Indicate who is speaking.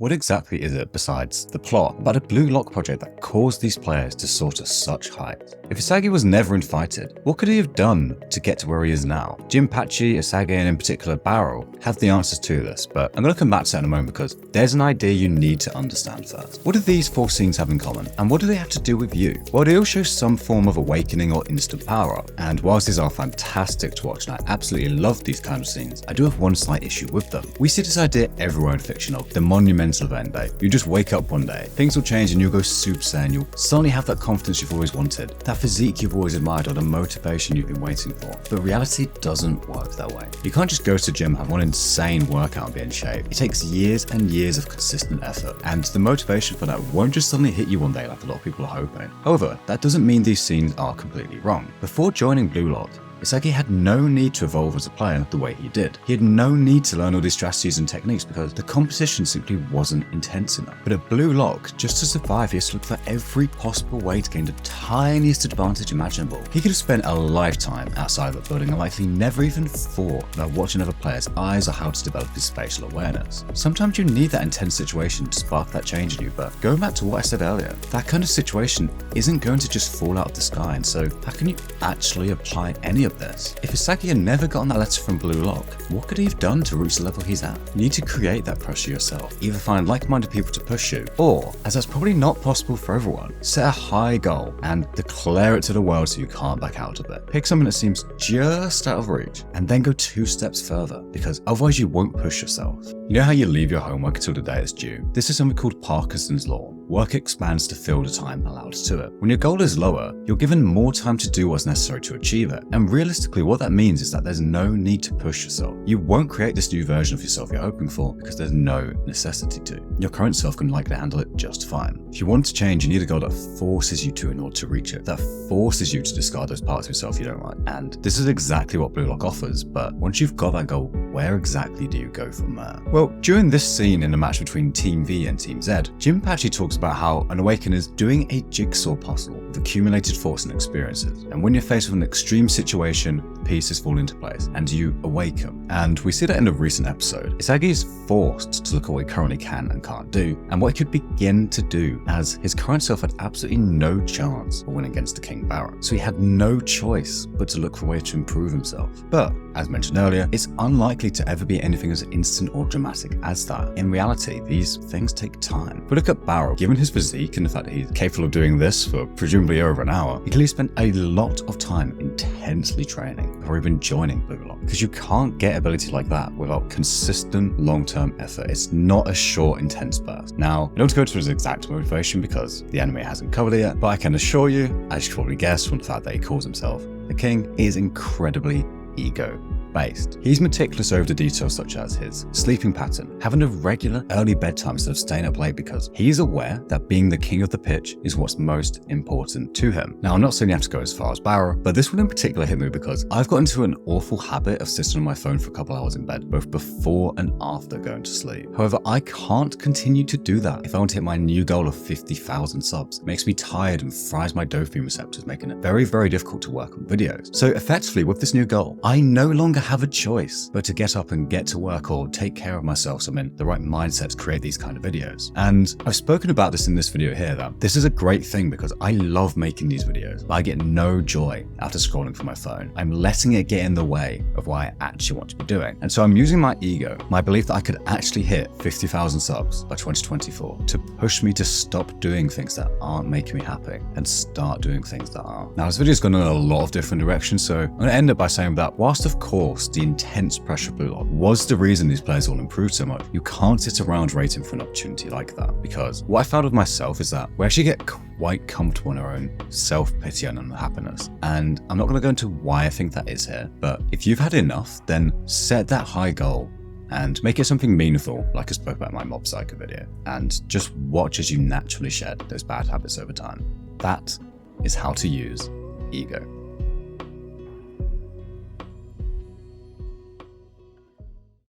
Speaker 1: What exactly is it besides the plot about a Blue Lock project that caused these players to soar to such heights? If Isagi was never invited, what could he have done to get to where he is now? Jinpachi, Isagi, and in particular Barou have the answers to this, but I'm going to come back to that in a moment because there's an idea you need to understand first. What do these four scenes have in common, and what do they have to do with you? Well, they all show some form of awakening or instant power up, and whilst these are fantastic to watch and I absolutely love these kind of scenes, I do have one slight issue with them. We see this idea everywhere in fiction of the Monumental event day. You just wake up one day, things will change and you'll go Super Saiyan, you'll suddenly have that confidence you've always wanted, that physique you've always admired, or the motivation you've been waiting for. But reality doesn't work that way. You can't just go to the gym, have one insane workout and be in shape. It takes years and years of consistent effort, and the motivation for that won't just suddenly hit you one day like a lot of people are hoping. However, that doesn't mean these scenes are completely wrong. Before joining Blue Lock, Isagi had no need to evolve as a player the way he did. He had no need to learn all these strategies and techniques because the competition simply wasn't intense enough. But at Blue Lock, just to survive, he has to look for every possible way to gain the tiniest advantage imaginable. He could have spent a lifetime outside of the building and likely never even thought about watching other players' eyes or how to develop his spatial awareness. Sometimes you need that intense situation to spark that change in you, but going back to what I said earlier, that kind of situation isn't going to just fall out of the sky, and so how can you actually apply any of this? If Isagi had never gotten that letter from Blue Lock, what could he have done to reach the level he's at? You need to create that pressure yourself. Either find like-minded people to push you, or, as that's probably not possible for everyone, set a high goal and declare it to the world so you can't back out of it. Pick something that seems just out of reach, and then go 2 steps further, because otherwise you won't push yourself. You know how you leave your homework until the day it's due? This is something called Parkinson's Law. Work expands to fill the time allowed to it. When your goal is lower, you're given more time to do what's necessary to achieve it. And realistically, what that means is that there's no need to push yourself. You won't create this new version of yourself you're hoping for because there's no necessity to. Your current self can likely handle it just fine. If you want to change, you need a goal that forces you to in order to reach it, that forces you to discard those parts of yourself you don't like. And this is exactly what Blue Lock offers, but once you've got that goal, where exactly do you go from there? Well, during this scene in the match between Team V and Team Z, Jinpachi talks about how an awakener is doing a jigsaw puzzle with accumulated thoughts and experiences. And when you're faced with an extreme situation, the pieces fall into place and you awaken. And we see that in a recent episode. Isagi is forced to look at what he currently can and can't do, and what he could begin to do, as his current self had absolutely no chance of winning against the King Barou. So he had no choice but to look for a way to improve himself. But, as mentioned earlier, it's unlikely to ever be anything as instant or dramatic as that. In reality, these things take time. But look at Barou. Given his physique and the fact that he's capable of doing this for presumably over an hour, he clearly spent a lot of time intensely training before even joining Blue Lock. Because you can't get ability like that without consistent long-term effort. It's not a short, intense burst. Now, I don't go to his exact motivation because the anime hasn't covered it yet, but I can assure you, as you can probably guess from the fact that he calls himself the King, he is incredibly ego-based. He's meticulous over the details such as his sleeping pattern, having a regular early bedtime instead of staying up late because he's aware that being the king of the pitch is what's most important to him. Now, I'm not saying you have to go as far as Barou, but this one in particular hit me because I've got into an awful habit of sitting on my phone for a couple hours in bed, both before and after going to sleep. However, I can't continue to do that if I want to hit my new goal of 50,000 subs. It makes me tired and fries my dopamine receptors, making it very, very difficult to work on videos. So effectively, with this new goal, I no longer have a choice but to get up and get to work or take care of myself so I'm in the right mindset to create these kind of videos. And I've spoken about this in this video here, that this is a great thing because I love making these videos, but I get no joy after scrolling for my phone. I'm letting it get in the way of what I actually want to be doing. And so I'm using my ego, my belief that I could actually hit 50,000 subs by 2024 to push me to stop doing things that aren't making me happy and start doing things that are. Now, this video's gone in a lot of different directions, so I'm going to end up by saying that whilst of course the intense pressure of Blue Lock was the reason these players all improved so much, you can't sit around waiting for an opportunity like that, because what I found with myself is that we actually get quite comfortable in our own self-pity and unhappiness. And I'm not going to go into why I think that is here, but if you've had enough, then set that high goal and make it something meaningful, like I spoke about in my Mob Psycho video, and just watch as you naturally shed those bad habits over time. That is how to use ego.